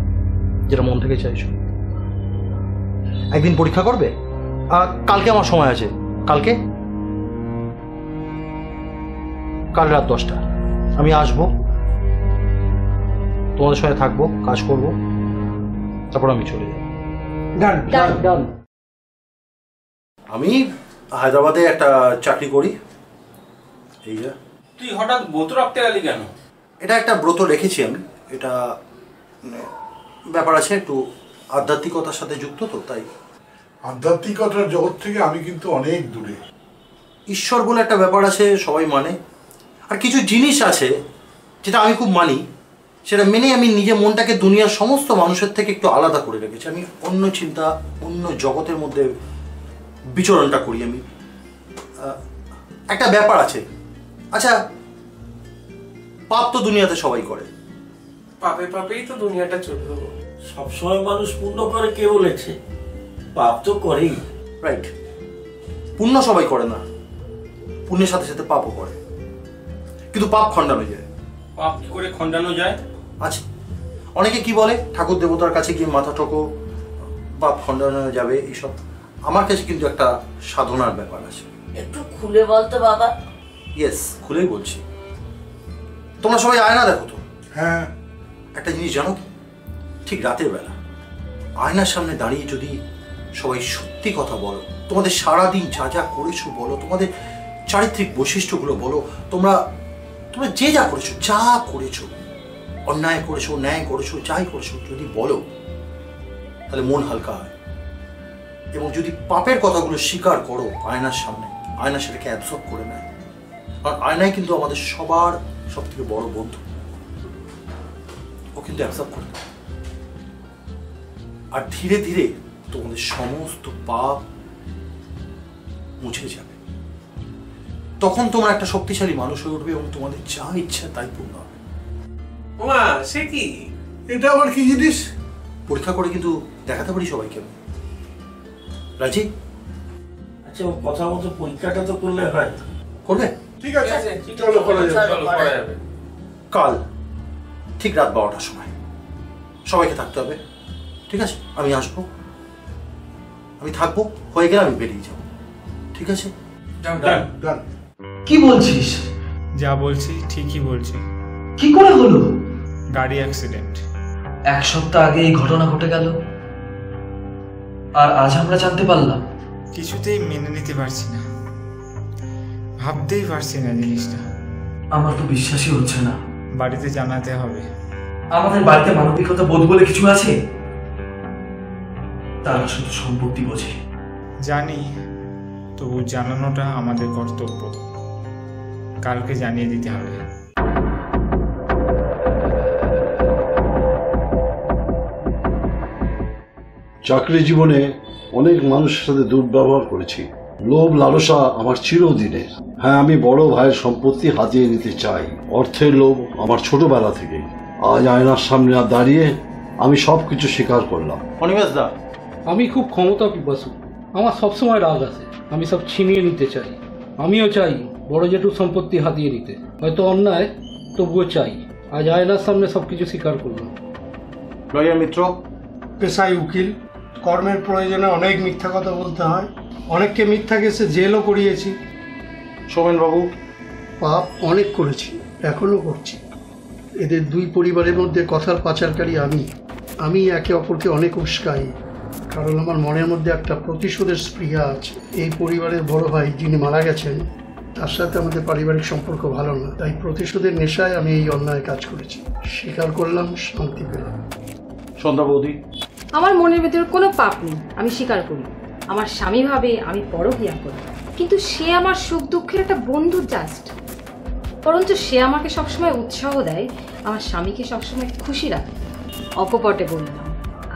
Speaker 1: যেটা মন থেকে চাইছো। একদিন পরীক্ষা করবে, কালকে আমার সময় আছে। কাল রাত 10টা আমি আসবো, তোমাদের সঙ্গে থাকবো, কাজ করবো, তারপর আমি চলে যাবো।
Speaker 5: ডান।
Speaker 1: আমি হায়দ্রাবাদে একটা চাকরি করি। এই যে
Speaker 4: তুই হঠাৎ ব্রত রাখতে গেলি কেন?
Speaker 1: এটা একটা ব্রত রেখেছি আমি, এটা ব্যাপার আছে, একটু আধ্যাত্মিকতার সাথে যুক্ত, তো তাই।
Speaker 15: আধ্যাত্মিকতার জগৎ থেকে আমি কিন্তু অনেক দূরে।
Speaker 1: ঈশ্বর বলে একটা ব্যাপার আছে, সবাই মানে। আর কিছু জিনিস আছে যেটা আমি খুব মানি, সেটা মেনে আমি নিজে মনটাকে দুনিয়ার সমস্ত মানুষের থেকে একটু আলাদা করে রেখেছি। আমি অন্য চিন্তা, অন্য জগতের মধ্যে বিচরণটা করি। আমি একটা ব্যাপার আছে, আচ্ছা পাপ তো দুনিয়াতে সবাই করে,
Speaker 13: পাপে পাপেই তো দুনিয়াটা চলবে।
Speaker 3: সবসময় মানুষ পুণ্য করে কে বলেছে? পাপ তো করেই।
Speaker 1: রাইট, পুণ্য সবাই করে না, পুণ্যের সাথে সাথে পাপও করে, কিন্তু পাপ খণ্ডানো যায়।
Speaker 4: পাপ কি করে খণ্ডানো যায়?
Speaker 1: আচ্ছা, অনেকে কি বলে ঠাকুর দেবতার কাছে গিয়ে মাথা ঠোকো, পাপ খণ্ডানো যাবে, এইসব। আমার কাছে কিন্তু একটা সাধনার ব্যাপার আছে।
Speaker 6: একটু খুলে বলতো বাবা।
Speaker 1: ইয়েস, খুলেই বলছি। তোমরা সবাই আয়না দেখো তো?
Speaker 15: হ্যাঁ।
Speaker 1: একটা জিনিস জানো কি, ঠিক রাতের বেলা আয়নার সামনে দাঁড়িয়ে যদি সবাই সত্যি কথা বলো, তোমাদের সারাদিন যা যা করেছো বলো, তোমাদের চারিত্রিক বৈশিষ্ট্যগুলো বলো, তোমরা যে যা করেছো, অন্যায় করেছো, ন্যায় করেছো, যাই করেছো, যদি বলো তাহলে মন হালকা হয়। এবং যদি পাপের কথাগুলো স্বীকার করো আয়নার সামনে, আয়না সেটাকে অ্যাবসর্ব করে নেয়। কারণ আয়নায় কিন্তু আমাদের সবার সব থেকে বড় বন্ধু, ও কিন্তু অ্যাবসর্ব করে নেয়। আর ধীরে ধীরে তোমাদের সমস্ত পাপ মুছে যাবে। তখন তোমরা একটা শক্তিশালী মানুষ হয়ে উঠবে এবং তোমাদের যা ইচ্ছা তাই পূর্ণ হবে।
Speaker 13: ওমা, সে কি?
Speaker 15: এটা আবার কি জিনিস?
Speaker 1: পরীক্ষা করে কিন্তু দেখাতে পারি সবাইকে। রাজি?
Speaker 3: আচ্ছা, ও কথা মতো পরীক্ষাটা তো করলে হয়।
Speaker 1: করবে?
Speaker 15: ঠিক আছে, চলো করা
Speaker 4: যাবে।
Speaker 1: কাল ঠিক রাত 12টার সময় সবাইকে থাকতে হবে, ঠিক আছে? আমি আসবো, আমি থাকবো, হয়ে গেলে আমি বেরিয়ে যাবো, ঠিক আছে?
Speaker 8: কি বলছিস?
Speaker 9: যা বলছি ঠিকই বলছি।
Speaker 8: কি করে হলো?
Speaker 9: গাড়ি অ্যাক্সিডেন্ট।
Speaker 8: 1 সপ্তাহ আগে এই ঘটনা ঘটে গেল, আর আজ আমরা জানতে পারলাম।
Speaker 9: কিছুতেই মেনে নিতে পারছি না, ভাবতেই পারছি না জিনিসটা।
Speaker 8: আমার তো বিশ্বাসই হচ্ছে না।
Speaker 9: বাড়িতে জানাতে হবে।
Speaker 8: আমাদের বাড়িতে মানবিকতা বোধ বলে কিছু আছে? তারা শুধু সম্পত্তি বোঝে।
Speaker 9: জানি, তবু জানানোটা আমাদের কর্তব্য। কালকে জানিয়ে দিতে হবে।
Speaker 2: চাকরি জীবনে অনেক মানুষের সাথে দুর্ব্যবহার করেছি। লোভ লালসা আমার চিরদিনের। হ্যাঁ, আমি বড় ভাইয়ের সম্পত্তি হাতিয়ে নিতে চাই। অর্থের লোভ আমার ছোটবেলা থেকেই। আজ আয়নার সামনে দাঁড়িয়ে আমি সবকিছু স্বীকার করলাম।
Speaker 1: অনিমেষ দা,
Speaker 5: আমি খুব ক্ষমতা পিপাসু, আমার সবসময় রাগ আছে, আমি সব ছিনিয়ে নিতে চাই। আমিও চাই বড় জেঠুর সম্পত্তি হাতিয়ে নিতে, হয়তো অন্যায়, তবুও চাই। আজ আয়নার সামনে সবকিছু স্বীকার করলাম।
Speaker 1: লয়ার মিত্র,
Speaker 14: পেশায় উকিল, কর্মের প্রয়োজনে অনেক মিথ্যা কথা বলতে হয়, অনেককে মিথ্যা কেসে জেলও করিয়েছি।
Speaker 1: সোমেন বাবু,
Speaker 14: পাপ অনেক করেছি, এখনো করছি। এদের দুই পরিবারের মধ্যে কথার পাচারকারী আমি একে অপরকে অনেক উস্কাই, কারণ আমার মনের মধ্যে একটা প্রতিশোধের স্পৃহা আছে। এই পরিবারের বড় ভাই যিনি মারা গেছেন, তার সাথে আমাদের পারিবারিক সম্পর্ক ভালো না, তাই প্রতিশোধের নেশায় আমি এই অন্যায় কাজ করেছি। স্বীকার করলাম, শান্তি পেলাম।
Speaker 1: সন্ধ্যা বৌদি,
Speaker 11: আমার মনের ভেতরে কোনো পাপ নেই, আমি স্বীকার করি। আমার স্বামী ভাবে আমি পরকীয়া করি, কিন্তু সে আমার সুখ দুঃখের একটা বন্ধু জাস্ট। বরঞ্চ সে আমাকে সবসময় উৎসাহ দেয়, আমার স্বামীকে সবসময় খুশি রাখে। অকপটে বললাম,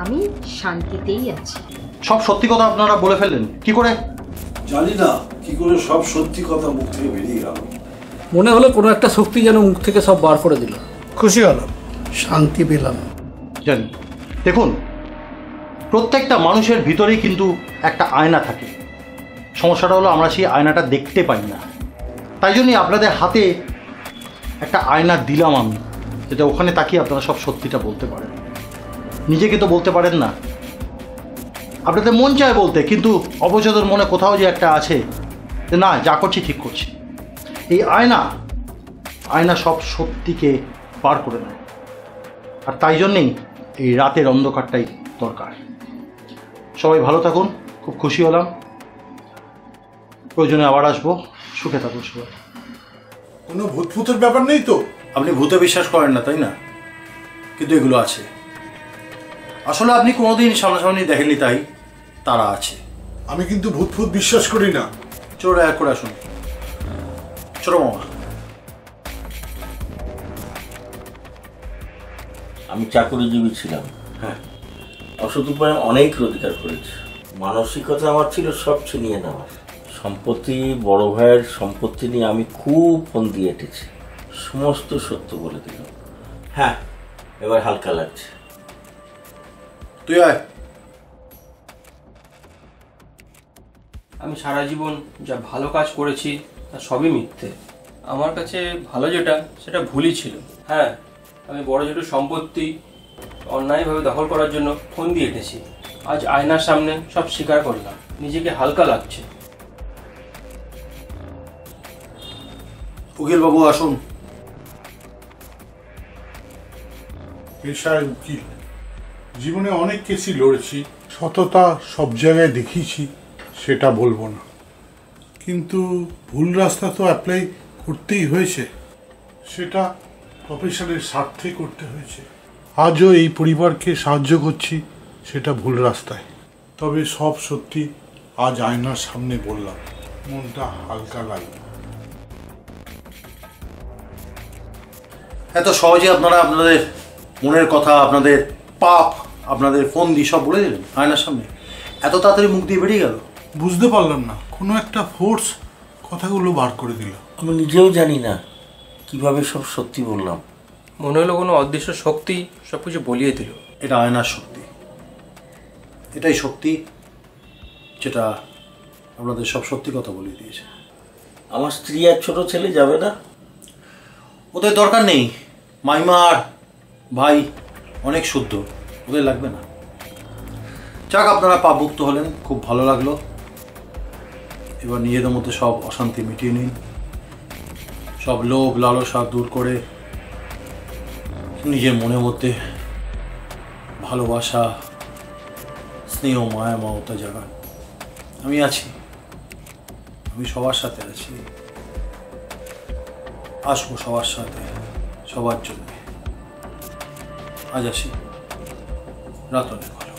Speaker 11: আমি শান্তিতেই আছি।
Speaker 1: সব সত্যি কথা আপনারা বলে ফেললেন কি করে?
Speaker 2: জানি না কি করে সব সত্যি কথা মুখ থেকে বেরিয়ে গেল।
Speaker 5: মনে হলো কোনো একটা শক্তি যেন মুখ থেকে সব বার করে দিল।
Speaker 14: খুশি হলাম, শান্তি পেলাম।
Speaker 1: জানি, দেখুন, প্রত্যেকটা মানুষের ভিতরেই কিন্তু একটা আয়না থাকে। সমস্যাটা হলো আমরা সেই আয়নাটা দেখতে পাই না। তাই জন্যই আপনাদের হাতে একটা আয়না দিলাম আমি, যাতে ওখানে তাকিয়ে আপনারা সব সত্যিটা বলতে পারেন। নিজেকে তো বলতে পারেন না, আপনাদের মন চায় বলতে, কিন্তু অবচেতন মনে কোথাও যে একটা আছে যে না, যা করছি ঠিক করছি। এই আয়না সব সত্যিকে পার করে নেয়। আর তাই জন্যেই এই রাতের অন্ধকারটাই দরকার। সবাই ভালো থাকুন, খুব খুশি হলাম। প্রয়োজনে আবার আসবো। সুখে থাকুন সবাই।
Speaker 15: কোনো ভূতফুতের ব্যাপার নেই তো?
Speaker 1: আপনি ভূতে বিশ্বাস করেন না তাই না, কিন্তু এগুলো আছে। আসলে আপনি কোনোদিন সামনাসামনি দেখেননি, তাই তারা আছে।
Speaker 15: আমি কিন্তু ভূতফুত বিশ্বাস করি না।
Speaker 1: চলো এক করে আসুন। ছোট মামা,
Speaker 3: আমি চাকরিজীবী ছিলাম, হ্যাঁ, অসৎ উপায়ে অনেক রোজগার করেছি। মানসিকতা আমার ছিল সব ছিনিয়ে নেওয়ার। সম্পত্তি, বড় ভাইয়ের সম্পত্তি নিয়ে আমি খুব ফোন দিয়ে এঁটেছি, সমস্ত সত্য বলে দিল। হ্যাঁ, এবার হালকা লাগছে।
Speaker 1: তুই আয়।
Speaker 4: আমি সারা জীবন যা ভালো কাজ করেছি তা সবই মিথ্যে। আমার কাছে ভালো যেটা সেটা ভুলই ছিল। হ্যাঁ, আমি বড় জেঠুর সম্পত্তি অন্যায়ভাবে দখল করার জন্য ফোন দিয়ে এঁটেছি। আজ আয়নার সামনে সব স্বীকার করলাম, নিজেকে হালকা লাগছে।
Speaker 1: উকিল বাবু আসুন।
Speaker 15: পেশায় উকিল, জীবনে অনেক কেসই লড়েছি, সততা সব জায়গায় দেখিয়েছি, সেটা বলবো না, কিন্তু ভুল রাস্তা তো অ্যাপ্লাই করতেই হয়েছে, সেটা প্রফেশনের স্বার্থে করতে হয়েছে। আজও এই পরিবারকে সাহায্য করছি, সেটা ভুল রাস্তায়। তবে সব সত্যি আজ আয়নার সামনে বললাম, মনটা হালকা লাগলো।
Speaker 1: এত সহজে আপনারা আপনাদের মনের কথা, আপনাদের পাপ, আপনাদের ফোন দিয়ে সব বলে দিলেন আয়নার সামনে? এত তাড়াতাড়ি মুখ দিয়ে বেরিয়ে গেল?
Speaker 15: বুঝতে পারলাম না, কোনো একটা ফোর্স কথাগুলো বার করে দিল।
Speaker 3: আমি নিজেও জানি না কিভাবে সব সত্যি বললাম।
Speaker 4: মনে হলো কোনো অদৃশ্য শক্তি সবকিছু বলিয়ে দিল।
Speaker 1: এটা আয়নার শক্তি, এটাই শক্তি যেটা আপনাদের সব সত্যি কথা বলিয়ে দিয়েছে।
Speaker 3: আমার স্ত্রী আর ছোট ছেলে যাবে না?
Speaker 1: ওদের দরকার নেই, মাইমা আর ভাই অনেক শুদ্ধ, ওদের লাগবে না। যাক, আপনারা পাপমুক্ত হলেন, খুব ভালো লাগলো। এবার নিজেদের মধ্যে সব অশান্তি মিটিয়ে নিন, সব লোভ লালসা দূর করে নিজের মনের মধ্যে ভালোবাসা, স্নেহ, মায়া, মমতা জাগান। আমি আছি, আমি সবার সাথে আছি, আসবো সবার সাথে, সবার জন্য। আজ আসি, রাত অনেক ভালো।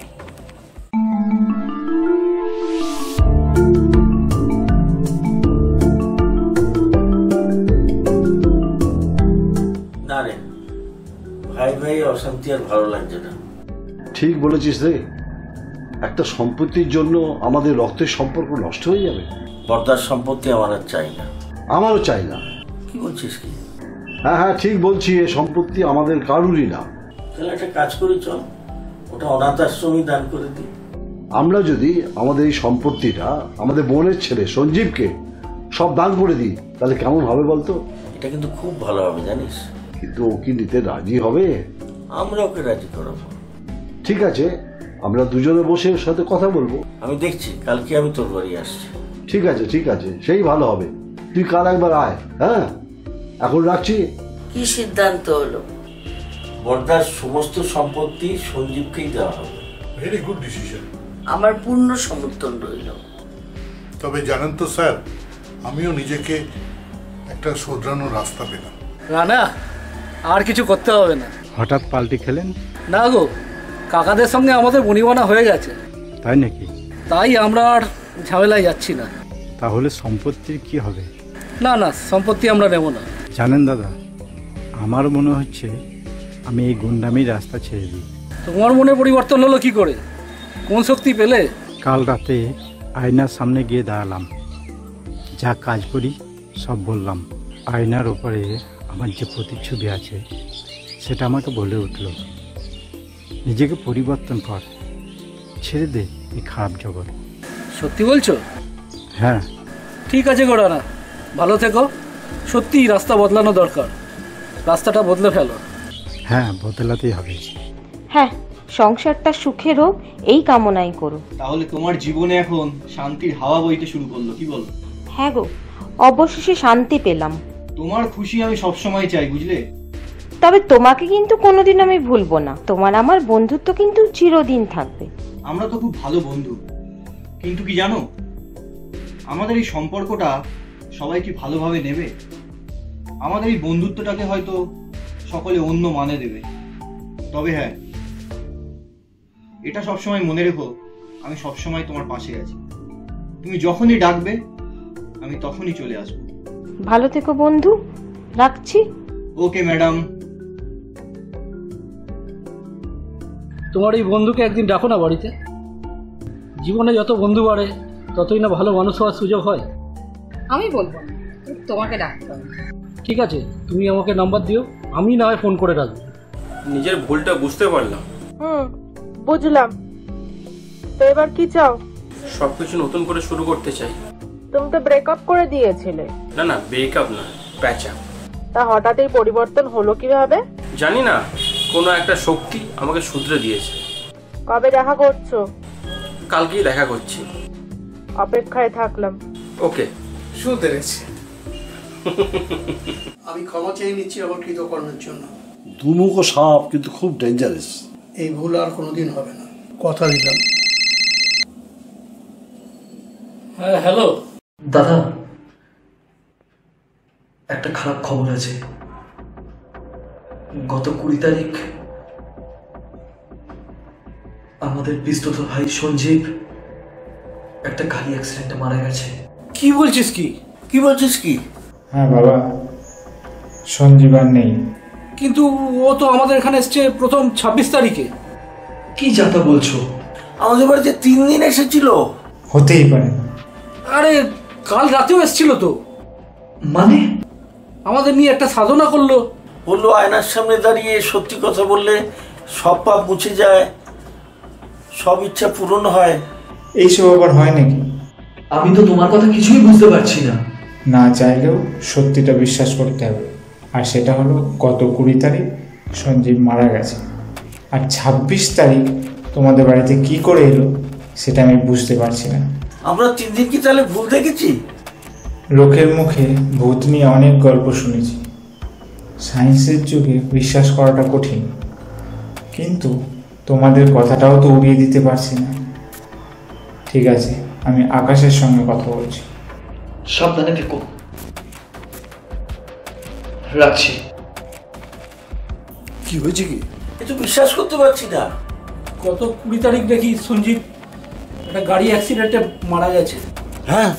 Speaker 3: না রে ভাই, ভাই অশান্তি আর ভালো লাগছে না।
Speaker 2: ঠিক বলেছিস রে, একটা সম্পত্তির জন্য আমাদের রক্তের সম্পর্ক নষ্ট হয়ে যাবে।
Speaker 3: বর্দার সম্পত্তি আমার আর চাই না।
Speaker 2: আমারও চাই না।
Speaker 3: কি বলছিস কি?
Speaker 2: হ্যাঁ হ্যাঁ, ঠিক বলছি, এ সম্পত্তি আমাদের কারুরই না।
Speaker 3: তাহলে একটা কাজ করি, চল ওটা অনাথ আশ্রমে দান করে দিই।
Speaker 2: আমরা যদি আমাদের এই সম্পত্তিটা আমাদের বোনের ছেলে সঞ্জীবকে সব দান করে দিই, তাহলে কেমন হবে বলতো?
Speaker 3: এটা কিন্তু খুব ভালো হবে জানিস।
Speaker 2: কিন্তু ও কি নিতে রাজি হবে?
Speaker 3: আমরা ওকে রাজি করাবো।
Speaker 2: ঠিক আছে, আমরা দুজনে বসে ওর সাথে কথা বলবো।
Speaker 3: আমি দেখছি, কালকে আমি তোর বাড়ি আসছি।
Speaker 2: ঠিক আছে ঠিক আছে, সেই ভালো হবে। তুই কাল একবার আয়। হ্যাঁ, এখন রাখছি।
Speaker 6: কি সিদ্ধান্ত হলো?
Speaker 3: বর্দার সমস্ত সম্পত্তি সঞ্জীবকেই দেওয়া হবে।
Speaker 15: Very good decision.
Speaker 6: আমার পূর্ণ সমর্থন রইল।
Speaker 15: তবে জানেন তো স্যার, আমিও নিজেকে একটা শোধরানোর রাস্তা পেলাম।
Speaker 5: রানা, আর কিছু করতে হবে না।
Speaker 16: হঠাৎ পাল্টি খেলেন?
Speaker 5: না গো, কাকাদের সঙ্গে আমাদের বনিবনা হয়ে গেছে,
Speaker 16: তাই নাকি?
Speaker 5: তাই আমরা আর ঝামেলায় যাচ্ছি না।
Speaker 16: তাহলে সম্পত্তির কি হবে?
Speaker 5: না না, সম্পত্তি আমরা নেব না।
Speaker 16: জানেন দাদা, আমার মনে হচ্ছে আমি এই গুন্ডামির রাস্তা ছেড়ে দিই।
Speaker 5: তোমার মনে পরিবর্তন হলো কি করে? কোন শক্তি পেলে?
Speaker 16: কাল রাতে আয়নার সামনে গিয়ে দাঁড়ালাম, যা কাজ করি সব বললাম। আয়নার ওপরে আমার যে প্রতিচ্ছবি আছে সেটা আমাকে বলে উঠল, নিজেকে পরিবর্তন কর, ছেড়ে দে এই খারাপ জগৎ।
Speaker 5: সত্যি বলছো?
Speaker 16: হ্যাঁ।
Speaker 5: ঠিক আছে গো রানা, ভালো থেকো। সত্যি রাস্তা বদলানো দরকার, রাস্তাটা বদলে ফেলো।
Speaker 16: হ্যাঁ, বদলাতেই হবে।
Speaker 17: হ্যাঁ, সংসারটা সুখের হোক এই কামনাই করো।
Speaker 10: তাহলে তোমার জীবনে এখন শান্তির হাওয়া বইতে শুরু করলো, কি বলো?
Speaker 17: হ্যাঁ গো, অবশেষে শান্তি পেলাম।
Speaker 10: তোমার খুশি আমি সবসময় চাই, বুঝলে?
Speaker 17: তবে তোমাকে কিন্তু কোনোদিন আমি ভুলবো না। তোমার আমার বন্ধুত্ব কিন্তু চিরদিন থাকবে।
Speaker 10: আমরা তো খুব ভালো বন্ধু, কিন্তু কি জানো, আমাদের এই সম্পর্কটা সবাই কি ভালোভাবে নেবে? আমাদের এই বন্ধুত্বটাকে হয়তো সকলে অন্য মানে দেবে। তবে হ্যাঁ, এটা সবসময় মনে রেখো, আমি সবসময় তোমার পাশে আছি। তুমি যখনই ডাকবে আমি তখনই চলে আসবো।
Speaker 17: ভালো থেকো বন্ধু, রাখছি।
Speaker 10: Okay madam.
Speaker 5: তোমার এই বন্ধুকে একদিন ডাকো না বাড়িতে। জীবনে যত বন্ধু বাড়ে ততই না ভালো মানুষ হওয়ার সুযোগ হয়।
Speaker 11: আমি বলবো না, তোমাকে ডাকতে হবে।
Speaker 5: ঠিক আছে, তুমি আমাকে নাম্বার দিও, আমি না হয় ফোন করে রাখবো।
Speaker 4: নিজের ভুলটা বুঝতে পারলাম।
Speaker 12: বুঝলাম। তো এবার কি চাও?
Speaker 4: সবকিছু নতুন করে শুরু করতে চাই।
Speaker 12: তুমি তো ব্রেকআপ করে দিয়েছিলে।
Speaker 4: না না, ব্রেকআপ না, প্যাচ আপ।
Speaker 12: তা হঠাৎ এই পরিবর্তন হলো কিভাবে?
Speaker 4: জানি না, কোনো একটা শক্তি আমাকে শুধরে দিয়েছে।
Speaker 12: কবে দেখা করছো?
Speaker 4: কালকেই দেখা করছি।
Speaker 12: অপেক্ষায় থাকলাম।
Speaker 4: ওকে,
Speaker 13: শুধরেছি।
Speaker 14: আমি ক্ষমা চেয়ে নিচ্ছি আমার কৃতকর্মের জন্য।
Speaker 2: দুমুখো সাপ কিন্তু খুব ডেঞ্জারাস।
Speaker 14: এই ভুল আর কোনোদিন হবে না, কথা দিলাম।
Speaker 5: হ্যাঁ হ্যালো
Speaker 8: দাদা, একটা খারাপ খবর আছে। গত 20 তারিখ আমাদের পিস্তত ভাই সঞ্জীব একটা গাড়ি অ্যাক্সিডেন্টে মারা গেছে।
Speaker 3: কি বলছিস কি?
Speaker 9: হ্যাঁ বাবা, সঞ্জীব আর নেই।
Speaker 5: কিন্তু ও তো আমাদের এখানে এসছে প্রথম 26 তারিখে।
Speaker 8: কি যাতা বলছো?
Speaker 3: আমাদের বাড়িতে 3 দিন এসেছিল।
Speaker 9: হতেই পারে।
Speaker 5: আরে কাল রাতেও এসছিল তো।
Speaker 8: মানে?
Speaker 5: আমাদের নিয়ে একটা সাধনা করলো।
Speaker 3: বললো আয়নার সামনে দাঁড়িয়ে সত্যি কথা বললে সব পাপ মুছে যায়, সব ইচ্ছা পূরণ হয়।
Speaker 9: এইসব আবার হয় নাকি?
Speaker 8: আমি তো তোমার কথা কিছুই বুঝতে পারছি না।
Speaker 9: না চাইলেও সত্যিটা বিশ্বাস করতে হবে। আর সেটা হলো গত 20 তারিখ সঞ্জীব মারা গেছে। আর 26 তারিখ তোমাদের বাড়িতে কি করে এলো সেটা আমি বুঝতে পারছি না।
Speaker 3: আমরা 3 দিন কি তাহলে ভুল দেখেছি?
Speaker 9: লোকের মুখে ভূত নিয়ে অনেক গল্প শুনেছি। সায়েন্সের যুগে বিশ্বাস করাটা কঠিন, কিন্তু তোমাদের কথাটাও তো উড়িয়ে দিতে পারছি না। ঠিক আছে, আমি আকাশের সঙ্গে কথা বলছি।
Speaker 8: সাবধানে থেকো, রাখছি।
Speaker 2: কি হয়েছে কি?
Speaker 3: কিন্তু বিশ্বাস করতে পারছি না।
Speaker 5: গত 20 তারিখ দেখি সঞ্জীব একটা গাড়ি অ্যাক্সিডেন্টে মারা গেছে।
Speaker 2: হ্যাঁ,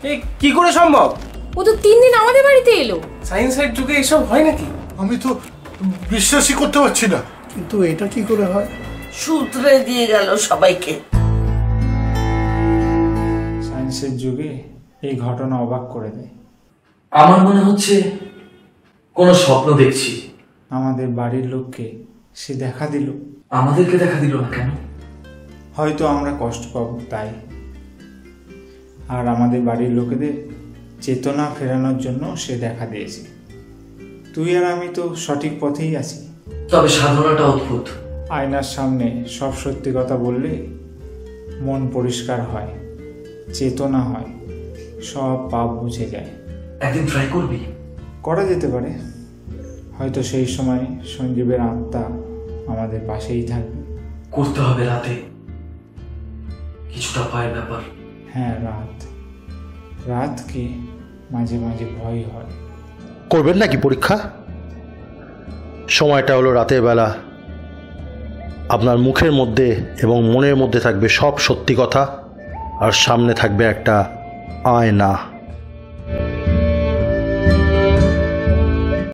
Speaker 13: এই কি করে সম্ভব?
Speaker 11: ও তো 3 দিন আমাদের বাড়িতে এলো।
Speaker 13: সায়েন্সের যুগে এসব হয় নাকি?
Speaker 15: আমি তো বিশ্বাসই করতে পারছি না।
Speaker 14: কিন্তু এটা কি করে হয়?
Speaker 6: সূত্রে দিয়ে গেল সবাইকে।
Speaker 9: সায়েন্সের যুগে এই ঘটনা অবাক করে দেয়।
Speaker 8: আমার মনে হচ্ছে কোনো স্বপ্ন দেখছি।
Speaker 9: আমাদের বাড়ির লোককে সে দেখা দিল।
Speaker 8: আমাদেরকে দেখা দিল না কেন?
Speaker 9: হয়তো আমরা কষ্ট পাবো তাই। আর আমাদের বাড়ির লোকেদের চেতনা ফেরানোর জন্য সে দেখা দিয়েছে। তুই আর আমি তো সঠিক পথেই আছি।
Speaker 8: তবে সাধনাটা অদ্ভুত।
Speaker 9: আয়নার সামনে সব সত্যি কথা বললে মন পরিষ্কার হয়, চেতনা হয়, সব পাপ বুঝে যায়।
Speaker 8: একদিন ট্রাই করবি?
Speaker 9: করা যেতে পারে। হয়তো সেই সময় সঞ্জীবের আত্মা আমাদের পাশেই থাকবে।
Speaker 8: করতে হবে রাতে, কিছুটা ভয়ের ব্যাপার।
Speaker 9: হ্যাঁ, রাতকে মাঝে মাঝে ভয় হয়।
Speaker 1: করবেন নাকি পরীক্ষা? সময়টা হলো রাতের বেলা। আপনার মুখের মধ্যে এবং মনের মধ্যে থাকবে সব সত্যি কথা, আর সামনে থাকবে একটা আয়না।